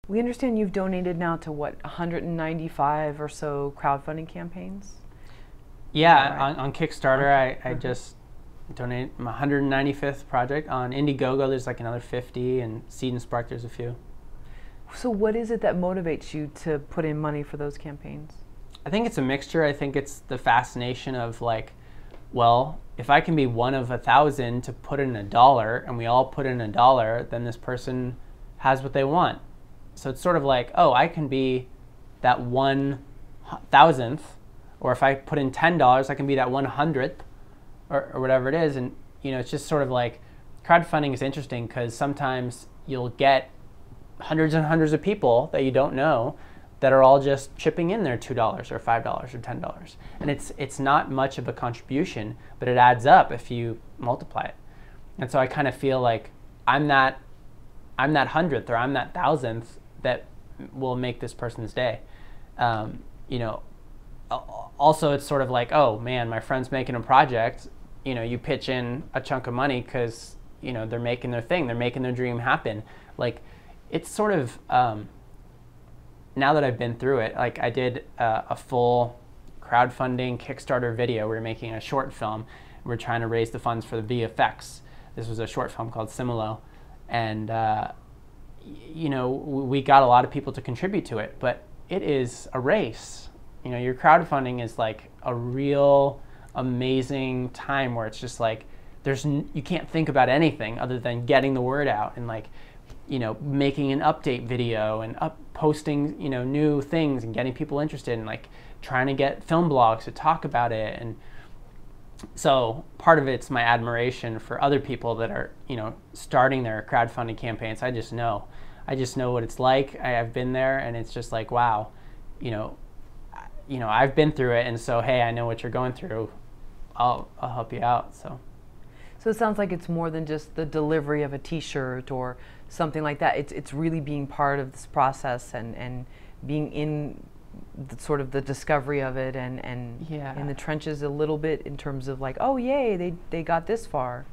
We understand you've donated now to what, 195 or so crowdfunding campaigns? Yeah, right? on Kickstarter, I just donated my 195th project. On Indiegogo, there's like another 50, and Seed and Spark, there's a few. So what is it that motivates you to put in money for those campaigns? I think it's a mixture. I think it's the fascination of like, well, if I can be one of 1,000 to put in $1, and we all put in $1, then this person has what they want. So it's sort of like, oh, I can be that 1,000th, or if I put in $10, I can be that 100th, or whatever it is. And it's just sort of like, crowdfunding is interesting because sometimes you'll get hundreds and hundreds of people that you don't know that are all just chipping in their $2 or $5 or $10. And it's not much of a contribution, but it adds up if you multiply it. And so I kind of feel like I'm that 100th or I'm that 1,000th that will make this person's day. Also, it's sort of like, oh man, my friend's making a project. You pitch in a chunk of money because they're making their thing, they're making their dream happen. Like, it's sort of now that I've been through it, like I did a full crowdfunding Kickstarter video. We were making a short film. We're trying to raise the funds for the VFX. This was a short film called Similo, and we got a lot of people to contribute to it, but it is a race. Your crowdfunding is like a real amazing time where it's just like you can't think about anything other than getting the word out and like making an update video and posting new things and getting people interested and like trying to get film blogs to talk about it. And so part of it's my admiration for other people that are starting their crowdfunding campaigns. I just know what it's like. I've been there, and it's just like, wow, I've been through it, and so hey, I know what you're going through. I'll help you out. So it sounds like it's more than just the delivery of a T-shirt or something like that. It's really being part of this process and being in sort of the discovery of it and in the trenches a little bit in terms of like, oh yay, they got this far.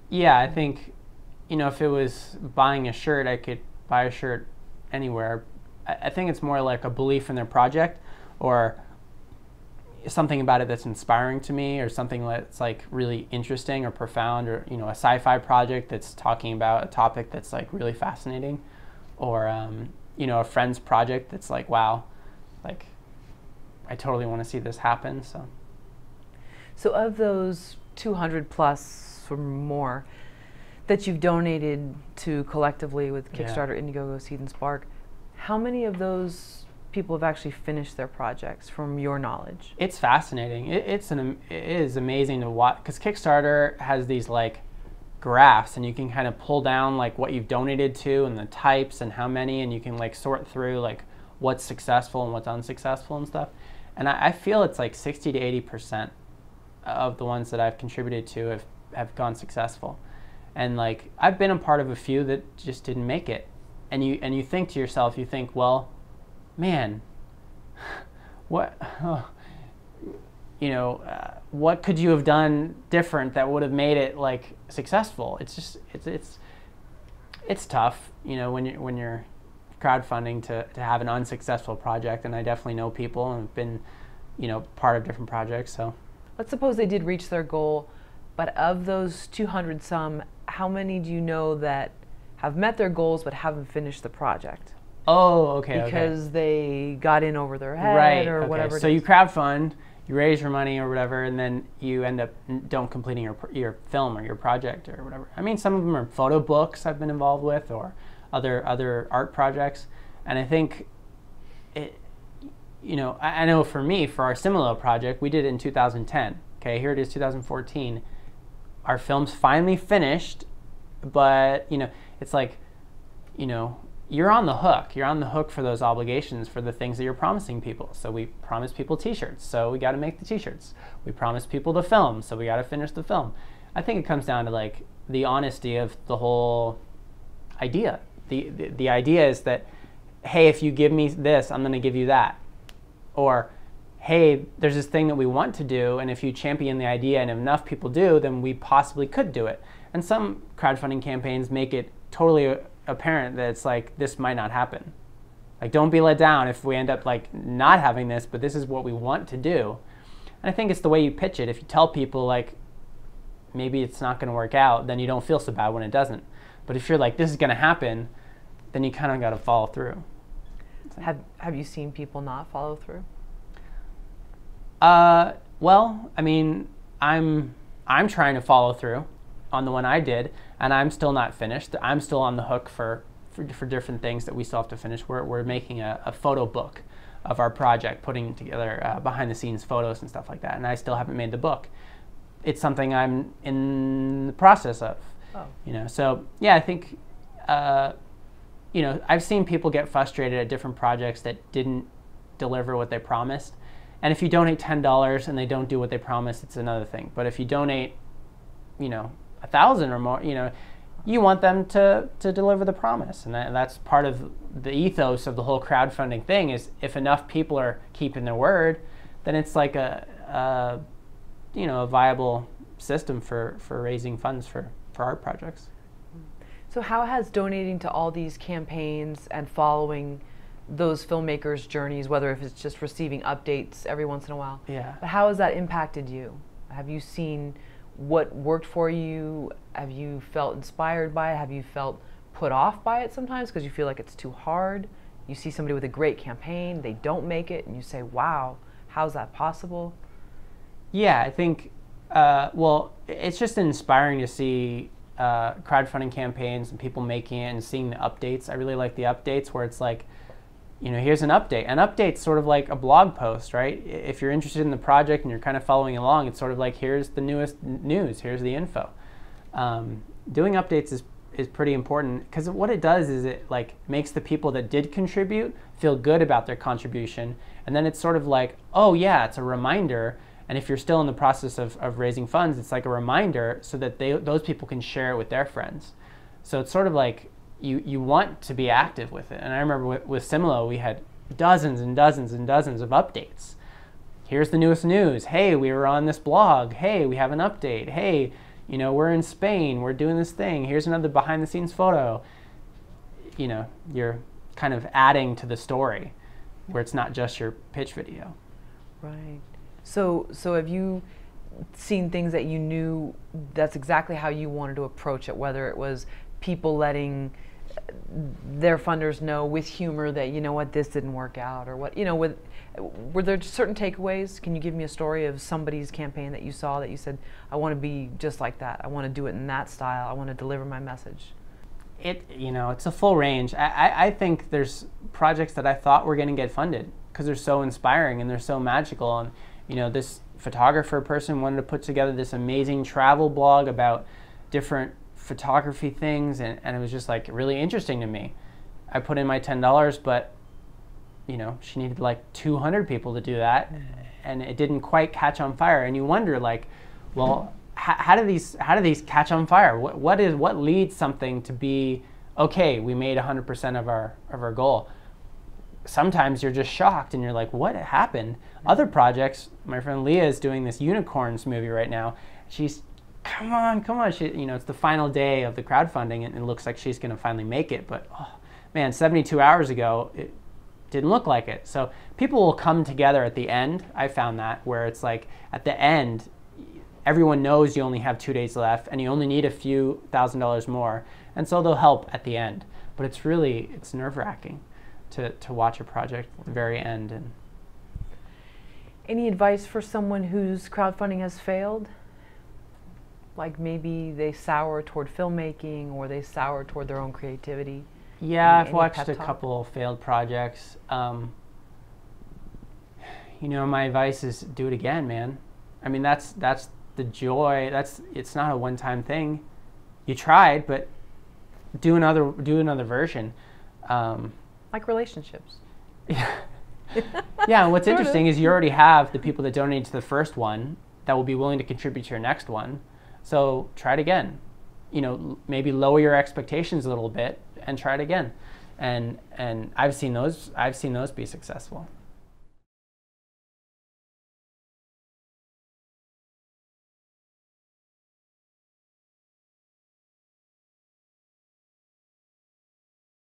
Yeah, I think if it was buying a shirt, I could buy a shirt anywhere. I think it's more like a belief in their project, or something about it that's inspiring to me, or something that's like really interesting or profound, or a sci-fi project that's talking about a topic that's like really fascinating, or a friend's project that's like, wow, like I totally want to see this happen. So of those 200 plus or more that you've donated to collectively with Kickstarter, Indiegogo, Seed and Spark, how many of those people have actually finished their projects from your knowledge? It's fascinating. It is amazing to watch, because Kickstarter has these like graphs, and you can kind of pull down like what you've donated to and the types and how many, and you can like sort through like what's successful and what's unsuccessful and stuff. And I feel it's like 60 to 80% of the ones that I've contributed to have gone successful. And like I've been a part of a few that just didn't make it. And you think to yourself, well, man, what could you have done different that would have made it like successful? It's just it's tough, when you're crowdfunding to have an unsuccessful project. And I definitely know people and have been part of different projects. So let's suppose they did reach their goal, but of those 200 some, how many do you know that have met their goals but haven't finished the project? Oh, okay. Because they got in over their head, right, or whatever. So you crowdfund, you raise your money or whatever, and then you end up don't completing your film or your project or whatever. I mean, some of them are photo books I've been involved with, or other art projects. And I think I know for me, for our Similo project, we did it in 2010. Okay, here it is 2014. Our film's finally finished, but it's like, you're on the hook. You're on the hook for those obligations, for the things that you're promising people. So we promised people t-shirts, so we got to make the t-shirts. We promised people the film, so we got to finish the film. I think it comes down to like the honesty of the whole idea. The idea is that, hey, if you give me this, I'm going to give you that. Or, hey, there's this thing that we want to do, and if you champion the idea and enough people do, then we possibly could do it. And some crowdfunding campaigns make it totally apparent that it's like, this might not happen. Like, don't be let down if we end up like not having this, but this is what we want to do. And I think it's the way you pitch it. If you tell people like, maybe it's not going to work out, then you don't feel so bad when it doesn't. But if you're like, this is going to happen, then you kind of got to follow through. Have you seen people not follow through? Well, I mean, I'm trying to follow through on the one I did, and I'm still not finished. I'm still on the hook for different things that we still have to finish. We're making a photo book of our project, putting together behind the scenes photos and stuff like that, and I still haven't made the book. It's something I'm in the process of. Oh. You know, so yeah, I think you know, I've seen people get frustrated at different projects that didn't deliver what they promised. And if you donate $10 and they don't do what they promised, it's another thing. But if you donate, you know, 1,000 or more, you know, you want them to deliver the promise. And that's part of the ethos of the whole crowdfunding thing, is if enough people are keeping their word, then it's like a you know, a viable system for raising funds for art projects. So how has donating to all these campaigns and following those filmmakers' journeys, whether if it's just receiving updates every once in a while, but how has that impacted you? Have you seen what worked for you? Have you felt inspired by it? Have you felt put off by it sometimes because you feel like it's too hard? You see somebody with a great campaign, they don't make it, and you say, wow, how's that possible? Yeah, I think, well, it's just inspiring to see crowdfunding campaigns and people making it and seeing the updates. I really like the updates where it's like, you know, here's an update. An update's sort of like a blog post, right? If you're interested in the project and you're kind of following along, it's sort of like, here's the newest news, here's the info. Doing updates is pretty important, because what it does is it like makes the people that did contribute feel good about their contribution, and then it's sort of like, oh yeah, it's a reminder. And if you're still in the process of raising funds, it's like a reminder so that those people can share it with their friends. So it's sort of like you want to be active with it. And I remember with Similo, we had dozens and dozens and dozens of updates. Here's the newest news. Hey, we were on this blog. Hey, we have an update. Hey, you know, we're in Spain. We're doing this thing. Here's another behind the scenes photo. You know, you're kind of adding to the story where it's not just your pitch video. Right. So have you seen things that you knew that's exactly how you wanted to approach it, whether it was people letting their funders know with humor that, you know what, this didn't work out, or what, you know, were there certain takeaways? Can you give me a story of somebody's campaign that you saw that you said, I want to be just like that, I want to do it in that style, I want to deliver my message? You know, it's a full range. I think there's projects that I thought were going to get funded because they're so inspiring and they're so magical. And you know, this photographer person wanted to put together this amazing travel blog about different photography things, and it was just like really interesting to me. I put in my $10, but you know, she needed like 200 people to do that, and it didn't quite catch on fire. And you wonder, like, well, how do these catch on fire? What leads something to be okay? We made 100% of our goal. Sometimes you're just shocked and you're like, what happened? Other projects, my friend Leah is doing this unicorns movie right now. She's, come on. She, you know, it's the final day of the crowdfunding and it looks like she's gonna finally make it, but oh, man, 72 hours ago, it didn't look like it. So people will come together at the end. I found that, where it's like at the end, everyone knows you only have 2 days left and you only need a few $1,000s more. And so they'll help at the end. But it's nerve-wracking to watch a project at the very end. And any advice for someone whose crowdfunding has failed? Like maybe they sour toward filmmaking or they sour toward their own creativity? Yeah, I've watched a couple failed projects. You know, my advice is do it again, man. I mean, that's the joy. It's not a one-time thing. You tried, but do another version. Like relationships. Yeah. Yeah, and what's interesting is you already have the people that donated to the first one that will be willing to contribute to your next one. So try it again. You know, maybe lower your expectations a little bit and try it again. And I've seen those be successful.